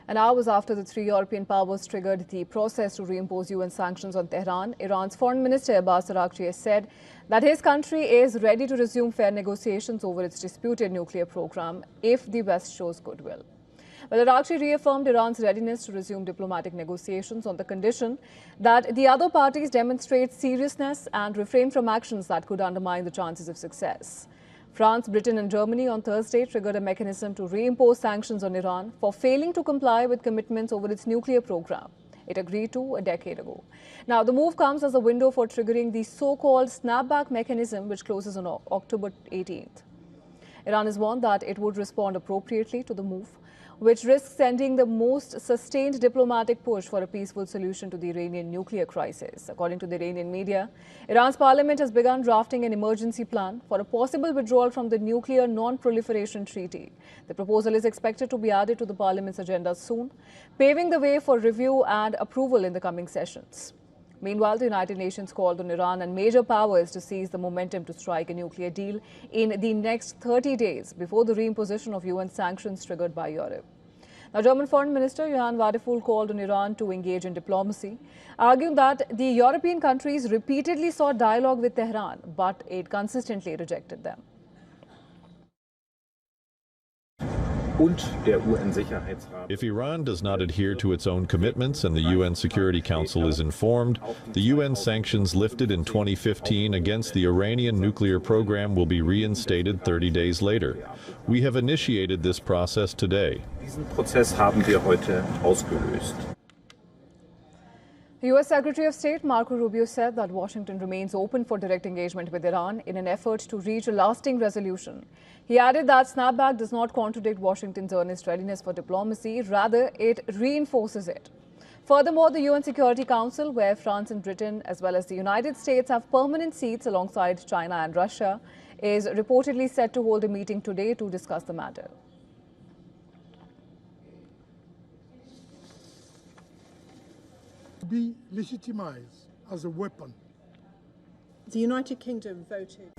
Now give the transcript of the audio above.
And hours after the three European powers triggered the process to reimpose UN sanctions on Tehran, Iran's Foreign Minister Abbas Araghchi has said that his country is ready to resume fair negotiations over its disputed nuclear program if the West shows goodwill. Well, Araghchi reaffirmed Iran's readiness to resume diplomatic negotiations on the condition that the other parties demonstrate seriousness and refrain from actions that could undermine the chances of success. France, Britain and Germany on Thursday triggered a mechanism to reimpose sanctions on Iran for failing to comply with commitments over its nuclear program it agreed to a decade ago. Now, the move comes as a window for triggering the so-called snapback mechanism, which closes on October 18th. Iran has warned that it would respond appropriately to the move, which risks sending the most sustained diplomatic push for a peaceful solution to the Iranian nuclear crisis. According to the Iranian media, Iran's parliament has begun drafting an emergency plan for a possible withdrawal from the nuclear non-proliferation treaty. The proposal is expected to be added to the parliament's agenda soon, paving the way for review and approval in the coming sessions. Meanwhile, the United Nations called on Iran and major powers to seize the momentum to strike a nuclear deal in the next 30 days before the reimposition of UN sanctions triggered by Europe. Now, German Foreign Minister Johann Wadephul called on Iran to engage in diplomacy, arguing that the European countries repeatedly sought dialogue with Tehran, but it consistently rejected them. If Iran does not adhere to its own commitments and the UN Security Council is informed, the UN sanctions lifted in 2015 against the Iranian nuclear program will be reinstated 30 days later. We have initiated this process today. U.S. Secretary of State Marco Rubio said that Washington remains open for direct engagement with Iran in an effort to reach a lasting resolution. He added that snapback does not contradict Washington's earnest readiness for diplomacy, rather it reinforces it. Furthermore, the UN Security Council, where France and Britain as well as the United States have permanent seats alongside China and Russia, is reportedly set to hold a meeting today to discuss the matter. Be legitimized as a weapon. The United Kingdom voted.